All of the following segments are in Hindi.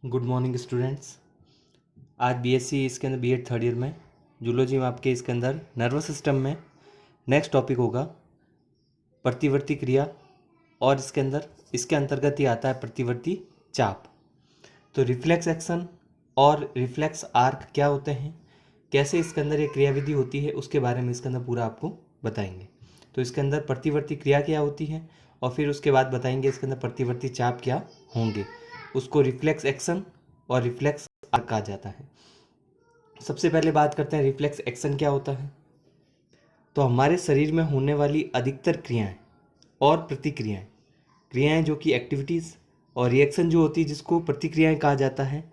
Good morning students. आज बीएससी इसके अंदर बीएड थर्ड ईयर में जूलॉजी में आपके इसके अंदर नर्वस सिस्टम में नेक्स्ट टॉपिक होगा प्रतिवर्ती क्रिया, और इसके अंतर्गत ही आता है प्रतिवर्ती चाप। तो रिफ्लेक्स एक्शन और रिफ्लेक्स आर्क क्या होते हैं, कैसे इसके अंदर ये क्रियाविधि होती है, उसके बारे में इसके अंदर पूरा आपको बताएंगे। तो इसके अंदर प्रतिवर्ती क्रिया क्या होती है और फिर उसके बाद बताएंगे इसके अंदर प्रतिवर्ती चाप क्या होंगे। उसको रिफ्लेक्स एक्शन और रिफ्लेक्स आर्क कहा जाता है। सबसे पहले बात करते हैं रिफ्लेक्स एक्शन क्या होता है। तो हमारे शरीर में होने वाली अधिकतर क्रियाएं और प्रतिक्रियाएं, क्रियाएं जो कि एक्टिविटीज़, और रिएक्शन जो होती है जिसको प्रतिक्रियाएं कहा जाता है,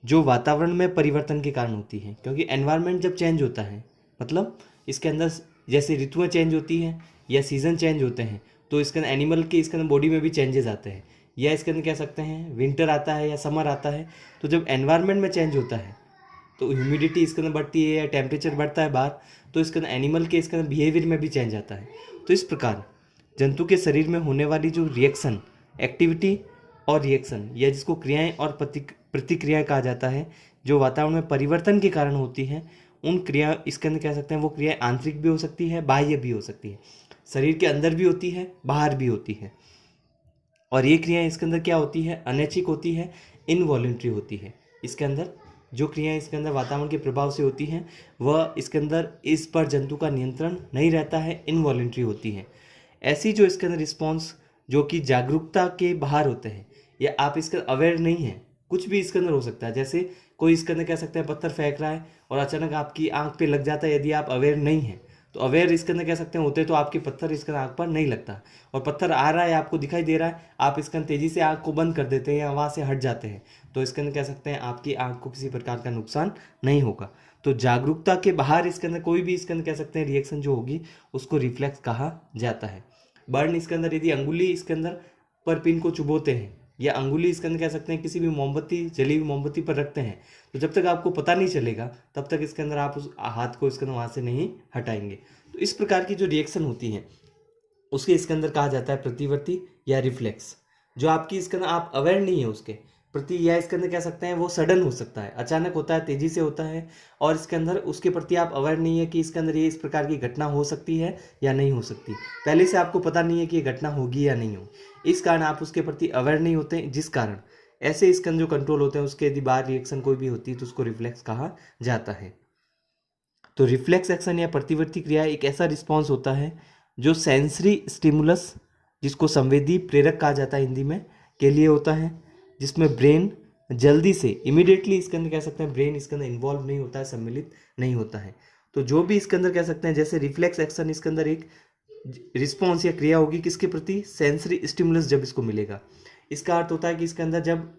जो वातावरण में परिवर्तन के कारण होती है। क्योंकि एनवायरनमेंट जब चेंज होता है, मतलब इसके अंदर जैसे ऋतुएं चेंज होती हैं या सीज़न चेंज होते हैं, तो इसके अंदर एनिमल के इसके अंदर बॉडी में भी चेंजेस आते हैं। या इसके अंदर कह सकते हैं विंटर आता है या समर आता है, तो जब एनवायरनमेंट में चेंज होता है तो ह्यूमिडिटी इसके अंदर बढ़ती है या टेम्परेचर बढ़ता है बाहर, तो इसके अंदर एनिमल के इसके अंदर बिहेवियर में भी चेंज आता है। तो इस प्रकार जंतु के शरीर में होने वाली जो रिएक्शन, एक्टिविटी और रिएक्शन, या जिसको क्रियाएं और प्रतिक्रियाएं कहा जाता है, जो वातावरण में परिवर्तन के कारण होती हैं, उन क्रिया इसके अंदर कह सकते हैं वो क्रियाएं आंतरिक भी हो सकती है, बाह्य भी हो सकती है, शरीर के अंदर भी होती है, बाहर भी होती है। और ये क्रियाएं इसके अंदर क्या होती है, अनैच्छिक होती है, इनवॉलेंट्री होती है। इसके अंदर जो क्रियाएं इसके अंदर वातावरण के प्रभाव से होती हैं, वह इसके अंदर इस पर जंतु का नियंत्रण नहीं रहता है, इनवॉलेंट्री होती हैं। ऐसी जो इसके अंदर रिस्पॉन्स जो कि जागरूकता के बाहर होते हैं, या आप इसके अवेयर नहीं हैं, कुछ भी इसके अंदर हो सकता है। जैसे कोई इसके अंदर कह सकते हैं पत्थर फेंक रहा है और अचानक आपकी आंख पे लग जाता है, यदि आप अवेयर नहीं हैं, तो अवेयर इसके अंदर कह सकते हैं होते तो आपके पत्थर इसके अंदर आंख पर नहीं लगता, और पत्थर आ रहा है आपको दिखाई दे रहा है, आप इसके अंदर तेजी से आंख को बंद कर देते हैं या वहाँ से हट जाते हैं, तो इसके अंदर कह सकते हैं आपकी आंख को किसी प्रकार का नुकसान नहीं होगा। तो जागरूकता के बाहर इसके अंदर कोई भी इसके अंदर कह सकते हैं रिएक्शन जो होगी उसको रिफ्लेक्स कहा जाता है। बर्न इसके अंदर यदि अंगुली इसके अंदर पर पिन को चुभोते हैं, या अंगुली इसके अंदर कह सकते हैं किसी भी मोमबत्ती, जली हुई मोमबत्ती पर रखते हैं, तो जब तक आपको पता नहीं चलेगा तब तक इसके अंदर आप उस हाथ को इसके अंदर वहाँ से नहीं हटाएंगे। तो इस प्रकार की जो रिएक्शन होती है उसके इसके अंदर कहा जाता है प्रतिवर्ती या रिफ्लेक्स। जो आपकी इसके अंदर आप अवेयर नहीं है उसके प्रति, या इसके अंदर कह सकते हैं वो सडन हो सकता है, अचानक होता है, तेजी से होता है, और इसके अंदर उसके प्रति आप अवेयर नहीं है कि इसके अंदर ये इस प्रकार की घटना हो सकती है या नहीं हो सकती। पहले से आपको पता नहीं है कि ये घटना होगी या नहीं होगी, इस कारण आप उसके प्रति अवेयर नहीं होते, जिस कारण ऐसे इसके अंदर जो कंट्रोल होते हैं उसके यदि बाहर रिएक्शन कोई भी होती है तो उसको रिफ्लेक्स कहा जाता है। तो रिफ्लेक्स एक्शन या प्रतिवर्ती क्रिया एक ऐसा रिस्पॉन्स होता है जो सेंसरी स्टिमुलस, जिसको संवेदी प्रेरक कहा जाता है हिंदी में, के लिए होता है, जिसमें ब्रेन जल्दी से इमीडिएटली इसके अंदर कह सकते हैं ब्रेन इसके अंदर इन्वॉल्व नहीं होता है, सम्मिलित नहीं होता है। तो जो भी इसके अंदर कह सकते हैं जैसे रिफ्लेक्स एक्शन, इसके अंदर एक रिस्पॉन्स या क्रिया होगी किसके प्रति, सेंसरी स्टिमुलस जब इसको मिलेगा। इसका अर्थ होता है कि इसके अंदर जब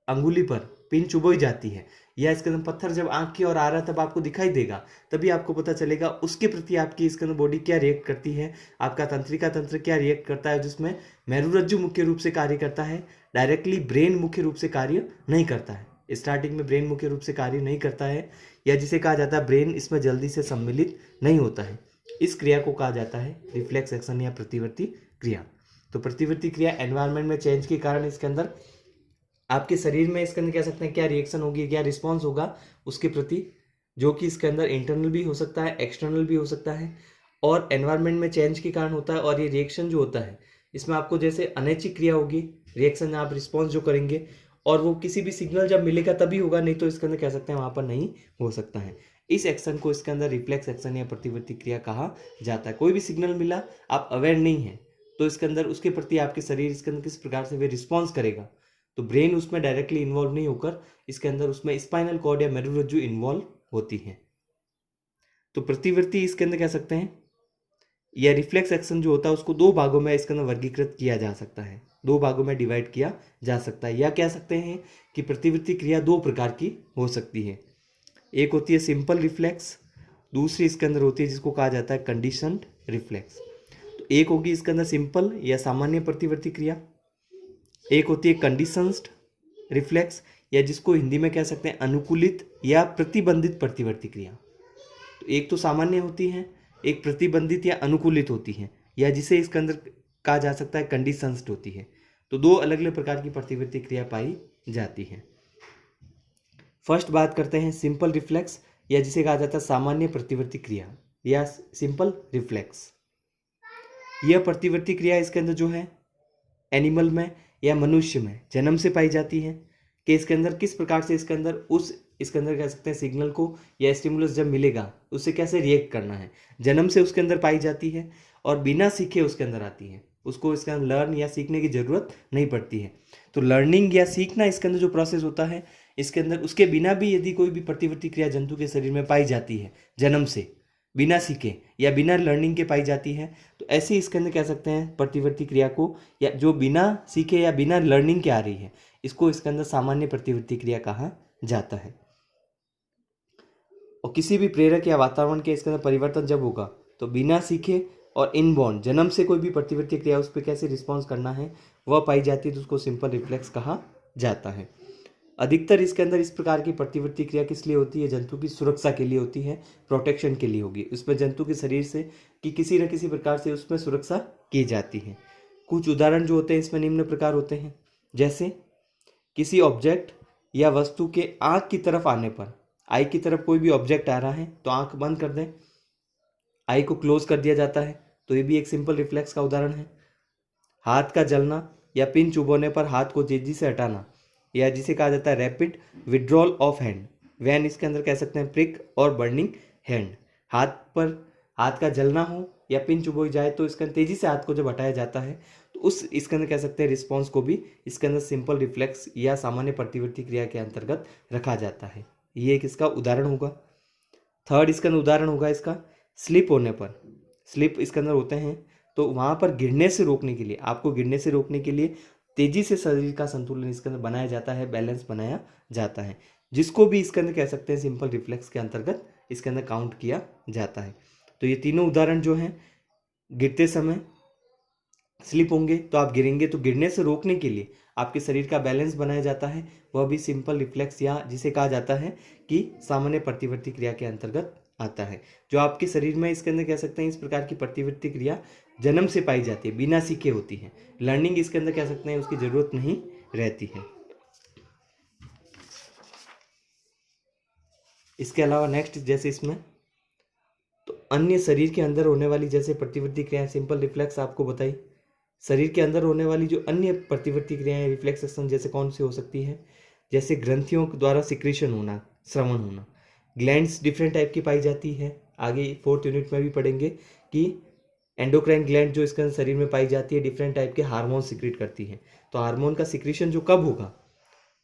अंगुली पर पिन चुभोई जाती है, या इसके अंदर पत्थर जब आंख की ओर आ रहा है तब आपको दिखाई देगा, तभी आपको पता चलेगा उसके प्रति आपकी इसके अंदर बॉडी क्या रिएक्ट करती है, आपका तंत्रिका तंत्र क्या रिएक्ट करता है, जिसमें मेरुरज्जु मुख्य रूप से कार्य करता है, डायरेक्टली ब्रेन मुख्य रूप से कार्य नहीं करता है। स्टार्टिंग में ब्रेन मुख्य रूप से कार्य नहीं करता है, या जिसे कहा जाता है ब्रेन इसमें जल्दी से सम्मिलित नहीं होता है। इस क्रिया को कहा जाता है रिफ्लेक्स एक्शन या प्रतिवर्ती क्रिया। तो प्रतिवर्ती क्रिया एनवायरनमेंट में चेंज के कारण इसके अंदर आपके शरीर में इसके अंदर कह सकते हैं क्या रिएक्शन होगी, क्या रिस्पॉन्स होगा उसके प्रति, जो कि इसके अंदर इंटरनल भी हो सकता है, एक्सटर्नल भी हो सकता है, और एनवायरनमेंट में चेंज के कारण होता है। और ये रिएक्शन जो होता है इसमें आपको जैसे अनैच्छिक क्रिया होगी, रिएक्शन आप रिस्पॉन्स जो करेंगे, और वो किसी भी सिग्नल जब मिलेगा तभी होगा, नहीं तो इसके अंदर कह सकते हैं वहाँ पर नहीं हो सकता है। इस एक्शन को इसके अंदर रिफ्लेक्स एक्शन या प्रतिवर्ती क्रिया कहा जाता है। कोई भी सिग्नल मिला, आप अवेयर नहीं है, तो इसके अंदर उसके प्रति आपके शरीर इसके अंदर किस प्रकार से वे रिस्पॉन्स करेगा, तो ब्रेन उसमें डायरेक्टली इन्वॉल्व नहीं होकर इसके अंदर उसमें स्पाइनल कॉर्ड या मेरुरज्जु इन्वॉल्व होती है। तो प्रतिवर्ती इसके अंदर कह सकते हैं या रिफ्लेक्स एक्शन जो होता है उसको दो भागों में इसके अंदर वर्गीकृत किया जा सकता है, दो भागों में डिवाइड किया जा सकता है। या कह सकते हैं कि प्रतिवर्ती क्रिया दो प्रकार की हो सकती है। एक होती है सिंपल रिफ्लेक्स, दूसरी इसके अंदर होती है जिसको कहा जाता है कंडीशनड रिफ्लेक्स। तो एक होगी इसके अंदर सिंपल या सामान्य प्रतिवर्ती क्रिया, एक होती है कंडीशंस्ड रिफ्लेक्स, या जिसको हिंदी में कह सकते हैं अनुकूलित या प्रतिबंधित प्रतिवर्ती क्रिया। तो एक तो सामान्य होती है, एक प्रतिबंधित या अनुकूलित होती है, या जिसे इसके अंदर कहा जा सकता है कंडीशंस्ड होती है। तो दो अलग अलग प्रकार की प्रतिवर्ती क्रिया पाई जाती है। फर्स्ट बात करते हैं सिंपल रिफ्लेक्स, या जिसे कहा जाता है सामान्य प्रतिवर्ती क्रिया या सिंपल रिफ्लेक्स। यह प्रतिवर्ती क्रिया इसके अंदर जो है एनिमल में या मनुष्य में जन्म से पाई जाती है कि इसके अंदर किस प्रकार से इसके अंदर कह सकते हैं सिग्नल को या स्टिमुलस जब मिलेगा उससे कैसे रिएक्ट करना है, जन्म से उसके अंदर पाई जाती है और बिना सीखे उसके अंदर आती है। उसको इसके अंदर लर्न या सीखने की ज़रूरत नहीं पड़ती है। तो लर्निंग या सीखना इसके अंदर जो प्रोसेस होता है इसके अंदर उसके बिना भी यदि कोई भी प्रतिवर्ती क्रिया जंतु के शरीर में पाई जाती है जन्म से बिना सीखे या बिना लर्निंग के पाई जाती है, तो ऐसे इसके अंदर कह सकते हैं प्रतिवर्ती क्रिया को, या जो बिना सीखे या बिना लर्निंग के आ रही है, इसको इसके अंदर सामान्य प्रतिवर्ती क्रिया कहा जाता है। और किसी भी प्रेरक या वातावरण के इसके अंदर परिवर्तन जब होगा तो बिना सीखे और इनबॉर्न जन्म से कोई भी प्रतिवर्ती क्रिया उस पर कैसे रिस्पॉन्स करना है वह पाई जाती है, तो उसको सिंपल रिफ्लेक्स कहा जाता है। अधिकतर इसके अंदर इस प्रकार की प्रतिवर्ती क्रिया किस लिए होती है, जंतु की सुरक्षा के लिए होती है, प्रोटेक्शन के लिए होगी, उसमें जंतु के शरीर से कि किसी न किसी प्रकार से उसमें सुरक्षा की जाती है। कुछ उदाहरण जो होते हैं इसमें निम्न प्रकार होते हैं, जैसे किसी ऑब्जेक्ट या वस्तु के आँख की तरफ आने पर, आई की तरफ कोई भी ऑब्जेक्ट आ रहा है तो आँख बंद कर दें, आई को क्लोज कर दिया जाता है, तो ये भी एक सिंपल रिफ्लेक्स का उदाहरण है। हाथ का जलना या पिन चुभोने पर हाथ को तेजी से हटाना, या जिसे कहा जाता है रैपिड विड्रॉल ऑफ हैंड, वैन इसके अंदर कह सकते हैं प्रिक और बर्निंग हैंड। हाथ का जलना हो या पिन चुभोई जाए तो इसके अंदर तेजी से हाथ को जब हटाया जाता है तो उस इसके अंदर कह सकते हैं रिस्पॉन्स को भी इसके अंदर सिंपल रिफ्लेक्स या सामान्य प्रतिवर्ती क्रिया के अंतर्गत रखा जाता है। ये एक इसका उदाहरण होगा। थर्ड इसका उदाहरण होगा इसका स्लिप होने पर, स्लिप इसके अंदर होते हैं तो वहाँ पर गिरने से रोकने के लिए, आपको गिरने से रोकने के लिए तेजी से शरीर का संतुलन इसके अंदर बनाया जाता है, बैलेंस बनाया जाता है, जिसको भी इसके अंदर कह सकते हैं सिंपल रिफ्लेक्स के अंतर्गत इसके अंदर काउंट किया जाता है। तो ये तीनों उदाहरण जो हैं, गिरते समय स्लिप होंगे तो आप गिरेंगे, तो गिरने से रोकने के लिए आपके शरीर का बैलेंस बनाया जाता है, वह भी सिंपल रिफ्लेक्स या जिसे कहा जाता है कि सामान्य प्रतिवर्ती क्रिया के अंतर्गत आता है। जो आपके शरीर में इसके अंदर कह सकते हैं इस प्रकार की प्रतिवर्ती क्रिया जन्म से पाई जाती है, बिना सीखे होती है, लर्निंग इसके अंदर कह सकते हैं उसकी जरूरत नहीं रहती है। इसके अलावा नेक्स्ट जैसे इसमें तो अन्य शरीर के अंदर होने वाली जैसे प्रतिवर्ती क्रियाएं, सिंपल रिफ्लेक्स आपको बताई, शरीर के अंदर होने वाली जो अन्य प्रतिवर्ती क्रियाएं रिफ्लेक्स एक्शन जैसे कौन सी हो सकती है, जैसे ग्रंथियों द्वारा सिक्रीशन होना, श्रवण होना, ग्लैंड्स डिफरेंट टाइप की पाई जाती है, आगे 4th यूनिट में भी पढ़ेंगे कि एंडोक्राइन ग्लैंड जो इसके शरीर में पाई जाती है डिफरेंट टाइप के हार्मोन सिक्रीट करती है, तो हार्मोन का सिक्रीशन जो कब होगा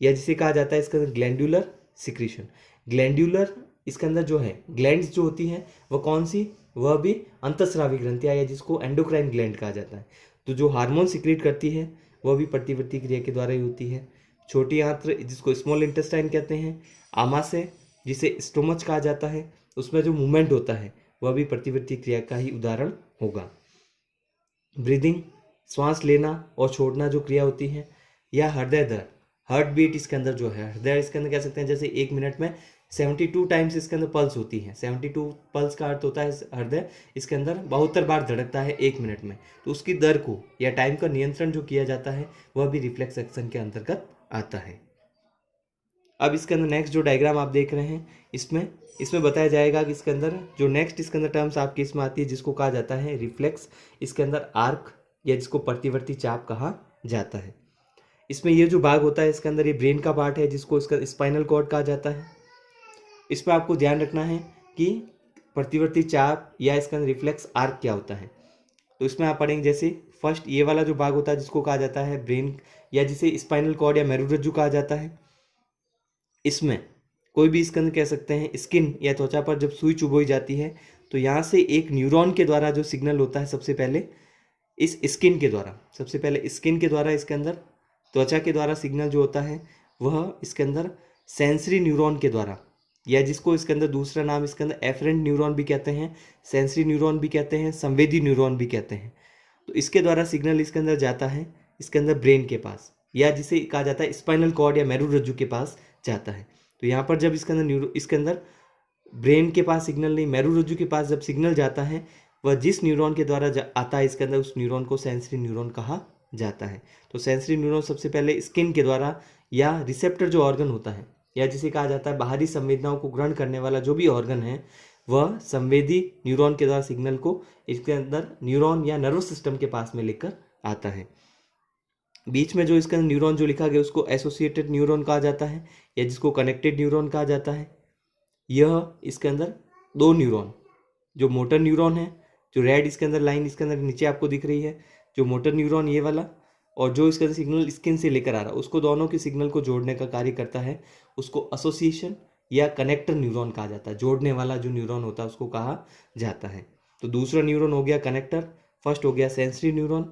या जिसे कहा जाता है इसका ग्लैंडुलर सिक्रीशन। ग्लैंडुलर इसके अंदर जो है ग्लैंड्स जो होती हैं वह कौन सी, वह भी अंतःस्रावी ग्रंथियां या जिसको एंडोक्राइन ग्लैंड कहा जाता है। तो जो हार्मोन सिक्रीट करती है वह भी प्रतिवर्ती क्रिया के द्वारा ही होती है। छोटी आंत्र जिसको स्मॉल इंटेस्टाइन कहते हैं, आमाशय जिसे स्टोमच कहा जाता है, उसमें जो मूवमेंट होता है वह भी प्रतिवर्ती क्रिया का ही उदाहरण होगा। ब्रीदिंग, श्वास लेना और छोड़ना जो क्रिया होती है, या हृदय दर, हार्ट बीट इसके अंदर जो है, हृदय इसके अंदर कह सकते हैं जैसे 1 मिनट में 72 टाइम्स इसके अंदर पल्स होती है। 72 पल्स का अर्थ होता है हृदय इसके अंदर 72 बार धड़कता है 1 मिनट में, तो उसकी दर को या टाइम का नियंत्रण जो किया जाता है वह भी रिफ्लेक्स एक्शन के अंतर्गत आता है। अब इसके अंदर नेक्स्ट जो डायग्राम आप देख रहे हैं इसमें बताया जाएगा कि इसके अंदर जो नेक्स्ट इसके अंदर टर्म्स आपकी इसमें आती है जिसको कहा जाता है रिफ्लेक्स, इसके अंदर आर्क या जिसको प्रतिवर्ती चाप कहा जाता है। इसमें ये जो भाग होता है इसके अंदर ये ब्रेन का पार्ट है जिसको इसका स्पाइनल कॉर्ड कहा जाता है। इसमें आपको ध्यान रखना है कि प्रतिवर्ती चाप या इसका अंदर रिफ्लेक्स आर्क क्या होता है। तो इसमें आप पढ़ेंगे जैसे फर्स्ट ये वाला जो भाग होता है जिसको कहा जाता है ब्रेन या जिसे स्पाइनल कॉर्ड या मेरुरज्जु कहा जाता है। इसमें कोई भी इसके अंदर कह सकते हैं स्किन या त्वचा पर जब सुई चुभोई जाती है तो यहाँ से एक न्यूरॉन के द्वारा जो सिग्नल होता है सबसे पहले स्किन के द्वारा इसके अंदर त्वचा के द्वारा सिग्नल जो होता है वह इसके अंदर सेंसरी न्यूरॉन के द्वारा, या जिसको इसके अंदर दूसरा नाम इसके अंदर एफरेंट न्यूरॉन भी कहते हैं, सेंसरी न्यूरॉन भी कहते हैं, संवेदी न्यूरॉन भी कहते हैं। तो इसके द्वारा सिग्नल इसके अंदर जाता है इसके अंदर ब्रेन के पास, या जिसे कहा जाता है स्पाइनल कॉर्ड या मेरुरज्जु के पास जाता है। तो यहाँ पर जब इसके अंदर ब्रेन के पास सिग्नल नहीं, मेरुरज्जु के पास जब सिग्नल जाता है वह जिस न्यूरॉन के द्वारा आता है इसके अंदर उस न्यूरॉन को सेंसरी न्यूरॉन कहा जाता है। तो सेंसरी न्यूरॉन सबसे पहले स्किन के द्वारा या रिसेप्टर जो ऑर्गन होता है या जिसे कहा जाता है बाहरी संवेदनाओं को ग्रहण करने वाला जो भी ऑर्गन है, वह संवेदी न्यूरॉन के द्वारा सिग्नल को इसके अंदर न्यूरॉन या नर्वस सिस्टम के पास में लेकर आता है। बीच में जो इसके अंदर न्यूरॉन जो लिखा गया उसको एसोसिएटेड न्यूरॉन कहा जाता है या जिसको कनेक्टेड न्यूरॉन कहा जाता है। यह इसके अंदर दो न्यूरॉन, जो मोटर न्यूरॉन है, जो रेड इसके अंदर लाइन इसके अंदर नीचे आपको दिख रही है, जो मोटर न्यूरॉन ये वाला, और जो इसका सिग्नल स्किन से लेकर आ रहा है उसको, दोनों के सिग्नल को जोड़ने का कार्य करता है, उसको एसोसिएशन या कनेक्टर न्यूरॉन कहा जाता है। जोड़ने वाला जो न्यूरॉन होता है उसको कहा जाता है। तो दूसरा न्यूरॉन हो गया कनेक्टर, फर्स्ट हो गया सेंसरी न्यूरॉन।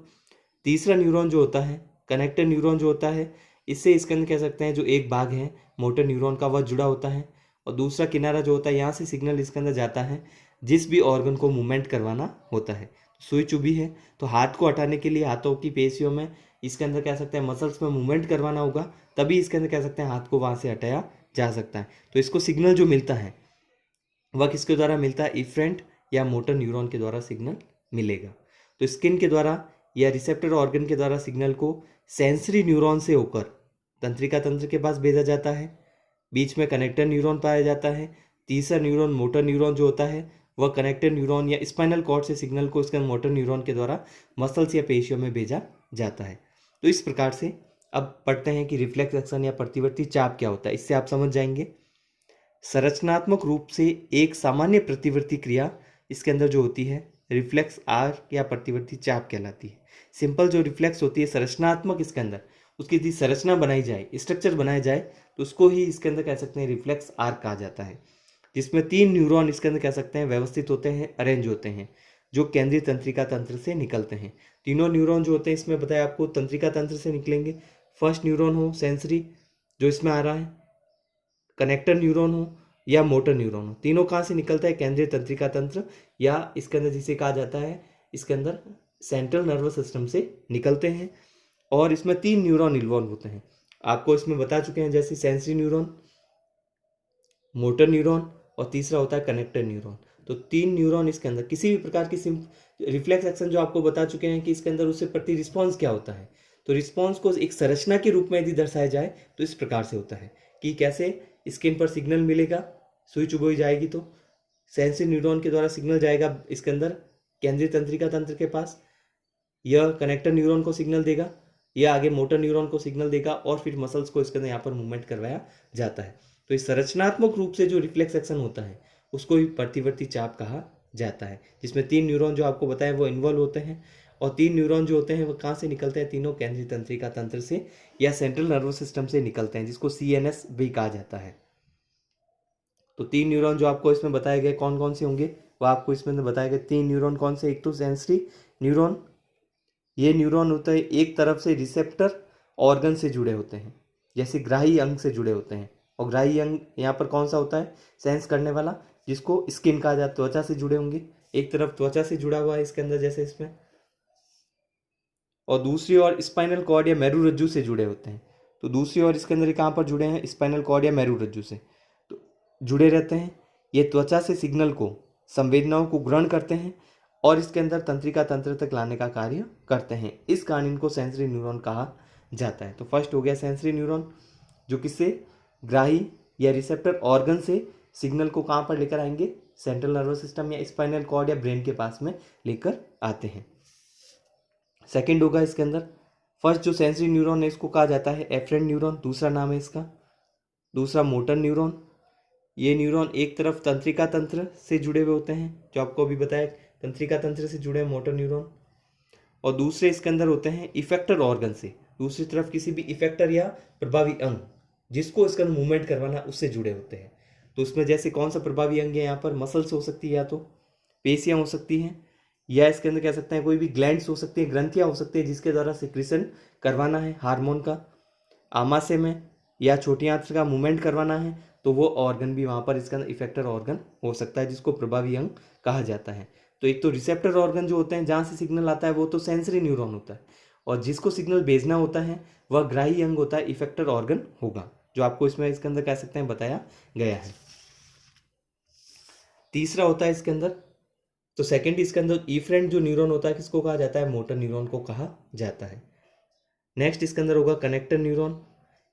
तीसरा न्यूरॉन जो होता है कनेक्टर न्यूरॉन जो होता है, इससे इसके अंदर कह सकते हैं जो एक भाग है मोटर न्यूरॉन का वह जुड़ा होता है, और दूसरा किनारा जो होता है यहाँ से सिग्नल इसके अंदर जाता है जिस भी ऑर्गन को मूवमेंट करवाना होता है। सुई चुभी है तो हाथ को हटाने के लिए हाथों की पेशियों में इसके अंदर कह सकते हैं मसल्स में मूवमेंट करवाना होगा, तभी इसके अंदर कह सकते हैं हाथ को वहाँ से हटाया जा सकता है। तो इसको सिग्नल जो मिलता है वह किसके द्वारा मिलता है? इफरेंट या मोटर न्यूरॉन के द्वारा सिग्नल मिलेगा। तो स्किन के द्वारा या रिसेप्टर ऑर्गन के द्वारा सिग्नल को सेंसरी न्यूरॉन से होकर तंत्रिका तंत्र के पास भेजा जाता है। बीच में कनेक्टर न्यूरॉन पाया जाता है। तीसरा न्यूरॉन मोटर न्यूरॉन जो होता है वह कनेक्टर न्यूरॉन या स्पाइनल कॉर्ड से सिग्नल को इसके मोटर न्यूरॉन के द्वारा मसल्स या पेशियों में भेजा जाता है। तो इस प्रकार से अब पढ़ते हैं कि रिफ्लेक्स एक्शन या प्रतिवर्ती चाप क्या होता है। इससे आप समझ जाएंगे। संरचनात्मक रूप से एक सामान्य प्रतिवर्ती क्रिया इसके अंदर जो होती है रिफ्लेक्स आर्क या प्रतिवर्ती चाप कहलाती है। सिंपल जो रिफ्लेक्स होती है संरचनात्मक, इसके अंदर उसकी यदि संरचना बनाई जाए, स्ट्रक्चर बनाया जाए, तो उसको ही इसके अंदर कह सकते हैं रिफ्लेक्स आर्क कहा जाता है, जिसमें 3 न्यूरॉन इसके अंदर कह सकते हैं व्यवस्थित होते हैं, अरेंज होते हैं, जो केंद्रीय तंत्रिका तंत्र से निकलते हैं। तीनों न्यूरॉन जो होते हैं इसमें बताया आपको तंत्रिका तंत्र से निकलेंगे। फर्स्ट न्यूरॉन हो सेंसरी जो इसमें आ रहा है, कनेक्टर न्यूरॉन हो या मोटर न्यूरॉन हो, तीनों कहाँ से निकलता है? केंद्रीय तंत्रिका तंत्र या इसके अंदर जिसे कहा जाता है इसके अंदर सेंट्रल नर्वस सिस्टम से निकलते हैं। और इसमें 3 न्यूरॉन इन्वॉल्व होते हैं, आपको इसमें बता चुके हैं, जैसे सेंसरी न्यूरॉन, मोटर न्यूरॉन और तीसरा होता है कनेक्टर न्यूरॉन। तो 3 न्यूरॉन इसके अंदर किसी भी प्रकार की रिफ्लेक्स एक्शन जो आपको बता चुके हैं कि इसके अंदर उससे प्रति रिस्पॉन्स क्या होता है। तो रिस्पॉन्स को एक संरचना के रूप में यदि दर्शाया जाए तो इस प्रकार से होता है कि कैसे स्किन पर सिग्नल मिलेगा, सुई चुभोई जाएगी तो सेंसरी न्यूरॉन के द्वारा सिग्नल जाएगा इसके अंदर केंद्रीय तंत्रिका तंत्र के पास, यह कनेक्टर न्यूरॉन को सिग्नल देगा, यह आगे मोटर न्यूरॉन को सिग्नल देगा और फिर मसल्स को इसके अंदर यहाँ पर मूवमेंट करवाया जाता है। तो इस संरचनात्मक रूप से जो रिफ्लेक्स एक्शन होता है उसको ही प्रतिवर्ती चाप कहा जाता है, जिसमें 3 न्यूरॉन जो आपको बताया वो इन्वॉल्व होते हैं। और 3 न्यूरॉन जो होते हैं वो कहाँ से निकलते हैं? तीनों केंद्रीय तंत्रिका तंत्र से या सेंट्रल नर्वस सिस्टम से निकलते हैं, जिसको CNS भी कहा जाता है। तो 3 न्यूरॉन जो आपको इसमें बताए गए कौन कौन से होंगे वो आपको इसमें बताए गए 3 न्यूरॉन कौन से? एक तो सेंसरी न्यूरॉन, ये न्यूरॉन होता है एक तरफ से रिसेप्टर ऑर्गन से जुड़े होते हैं, जैसे ग्राही अंग से जुड़े होते हैं। और ग्राही अंग यहाँ पर कौन सा होता है? सेंस करने वाला, जिसको स्किन कहा जाता है, त्वचा से जुड़े होंगे। एक तरफ त्वचा से जुड़ा हुआ है इसके अंदर जैसे इसमें, और दूसरी ओर स्पाइनल कॉर्ड या मेरुरज्जु से जुड़े होते हैं। तो दूसरी ओर इसके अंदर कहाँ पर जुड़े हैं? स्पाइनल कॉर्ड या मेरुरज्जु से तो जुड़े रहते हैं। ये त्वचा से सिग्नल को, संवेदनाओं को ग्रहण करते हैं और इसके अंदर तंत्रिका तंत्र तक लाने का कार्य करते हैं। इस कारण इनको सेंसरी न्यूरॉन कहा जाता है। तो फर्स्ट हो गया सेंसरी न्यूरॉन, जो किससे? ग्राही या रिसेप्टर ऑर्गन से सिग्नल को कहाँ पर लेकर आएंगे? सेंट्रल नर्वस सिस्टम या स्पाइनल कॉर्ड या ब्रेन के पास में लेकर आते हैं। सेकेंड होगा इसके अंदर, फर्स्ट जो सेंसरी न्यूरॉन है इसको कहा जाता है एफरेंट न्यूरॉन, दूसरा नाम है इसका। दूसरा मोटर न्यूरॉन, ये न्यूरॉन एक तरफ तंत्रिका तंत्र से जुड़े हुए होते हैं, जो आपको अभी बताया तंत्रिका तंत्र से जुड़े हैं मोटर न्यूरॉन, और दूसरे इसके अंदर होते हैं इफेक्टर ऑर्गन से, दूसरी तरफ किसी भी इफेक्टर या प्रभावी अंग जिसको इसका मूवमेंट करवाना उससे जुड़े होते हैं। तो उसमें जैसे कौन सा प्रभावी अंग है? यहाँ पर मसल्स हो सकती है, या तो पेशियाँ हो सकती हैं, या इसके अंदर कह सकते हैं कोई भी ग्लैंड्स हो सकती है, ग्रंथियाँ हो सकती है जिसके द्वारा सिक्रीशन करवाना है हार्मोन का, आमाशय में या छोटी आंत्र का मूवमेंट करवाना है, तो वो ऑर्गन भी वहाँ पर इसका इफेक्टर ऑर्गन हो सकता है, जिसको प्रभावी अंग कहा जाता है। तो एक तो रिसेप्टर ऑर्गन जो होते हैं जहाँ से सिग्नल आता है वो तो सेंसरी न्यूरॉन होता है, और जिसको सिग्नल भेजना होता है वह ग्राही अंग होता है, इफेक्टर ऑर्गन होगा, जो आपको इसमें इसके अंदर कह सकते हैं बताया गया है। तीसरा होता है इसके अंदर, तो सेकंड इसके अंदर इफरेंट जो न्यूरॉन होता है किसको कहा जाता है? मोटर न्यूरॉन को कहा जाता है। नेक्स्ट इसके अंदर होगा कनेक्टर न्यूरॉन,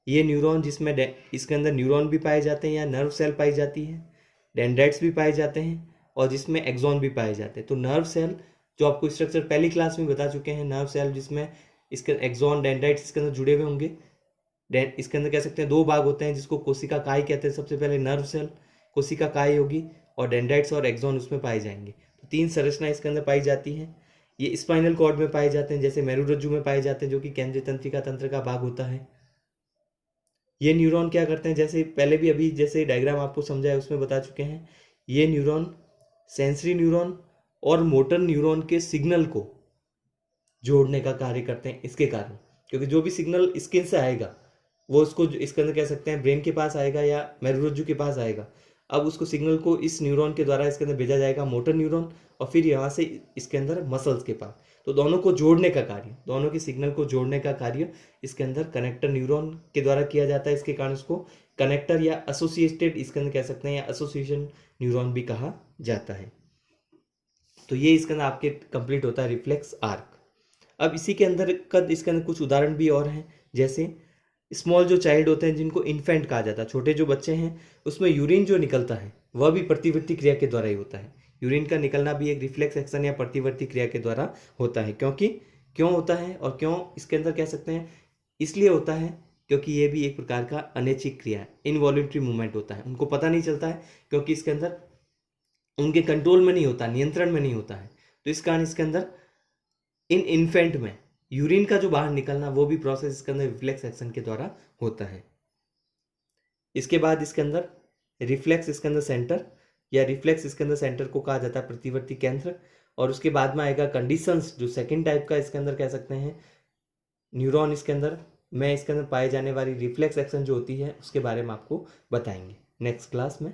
ये न्यूरॉन जिसमें इसके अंदर न्यूरॉन भी पाए जाते हैं या नर्व सेल पाई जाती है, डेंड्राइट्स भी पाए जाते हैं और जिसमें एक्सॉन भी पाए जाते हैं। तो नर्व सेल जो आपको स्ट्रक्चर पहली क्लास में बता चुके हैं, नर्व सेल जिसमें इसके एक्सॉन डेंड्राइट्स इसके अंदर जुड़े हुए होंगे। इसके अंदर कह सकते हैं दो भाग होते हैं जिसको कोशिका काय कहते हैं। सबसे पहले नर्व सेल कोशिका काय होगी और डेंड्राइट्स और एक्सॉन उसमें पाए जाएंगे। तो 3 संरचना इसके अंदर पाई जाती हैं। ये स्पाइनल कॉर्ड में पाए जाते हैं, जैसे मेरुरज्जु में पाए जाते हैं जो कि केंद्रीय तंत्रिका तंत्र का भाग होता है। ये न्यूरॉन क्या करते हैं, जैसे पहले भी अभी जैसे डायग्राम आपको समझाया उसमें बता चुके हैं, ये न्यूरॉन सेंसरी न्यूरॉन और मोटर न्यूरॉन के सिग्नल को जोड़ने का कार्य करते हैं। इसके कारण, क्योंकि जो भी सिग्नल स्किन से आएगा वो उसको इसके अंदर कह सकते हैं ब्रेन के पास आएगा या मेरुरज्जु के पास आएगा। अब उसको सिग्नल को इस न्यूरॉन के द्वारा इसके अंदर भेजा जाएगा मोटर न्यूरॉन, और फिर यहाँ से इसके अंदर मसल्स के पास। तो दोनों को जोड़ने का कार्य, दोनों के सिग्नल को जोड़ने का कार्य इसके अंदर कनेक्टर न्यूरॉन के द्वारा किया जाता है। इसके कारण उसको कनेक्टर या एसोसिएटेड इसके अंदर कह सकते हैं या एसोसिएशन न्यूरॉन भी कहा जाता है। तो ये इसके अंदर आपके कंप्लीट होता है रिफ्लेक्स आर्क। अब इसी के अंदर इसके अंदर कुछ उदाहरण भी और हैं, जैसे स्मॉल जो चाइल्ड होते हैं जिनको इन्फेंट कहा जाता है, छोटे जो बच्चे हैं, उसमें यूरिन जो निकलता है वह भी प्रतिवर्ती क्रिया के द्वारा ही होता है। यूरिन का निकलना भी एक रिफ्लेक्स एक्शन या प्रतिवर्ती क्रिया के द्वारा होता है। क्यों होता है और क्यों इसके अंदर कह सकते हैं, इसलिए होता है क्योंकि ये भी एक प्रकार का अनैच्छिक क्रिया है, इनवॉल्यूंटरी मूवमेंट होता है। उनको पता नहीं चलता है क्योंकि इसके अंदर उनके कंट्रोल में नहीं होता, नियंत्रण में नहीं होता है। तो इस कारण इसके अंदर इन इन्फेंट में यूरिन का जो बाहर निकलना वो भी प्रोसेस इसके अंदर रिफ्लेक्स एक्शन के द्वारा होता है। इसके बाद इसके अंदर रिफ्लेक्स इसके अंदर सेंटर या रिफ्लेक्स इसके अंदर सेंटर को कहा जाता है प्रतिवर्ती केंद्र। और उसके बाद में आएगा कंडीशंस, जो सेकंड टाइप का इसके अंदर कह सकते हैं न्यूरॉन इसके अंदर में इसके अंदर पाए जाने वाली रिफ्लेक्स एक्शन जो होती है उसके बारे में आपको बताएंगे नेक्स्ट क्लास में।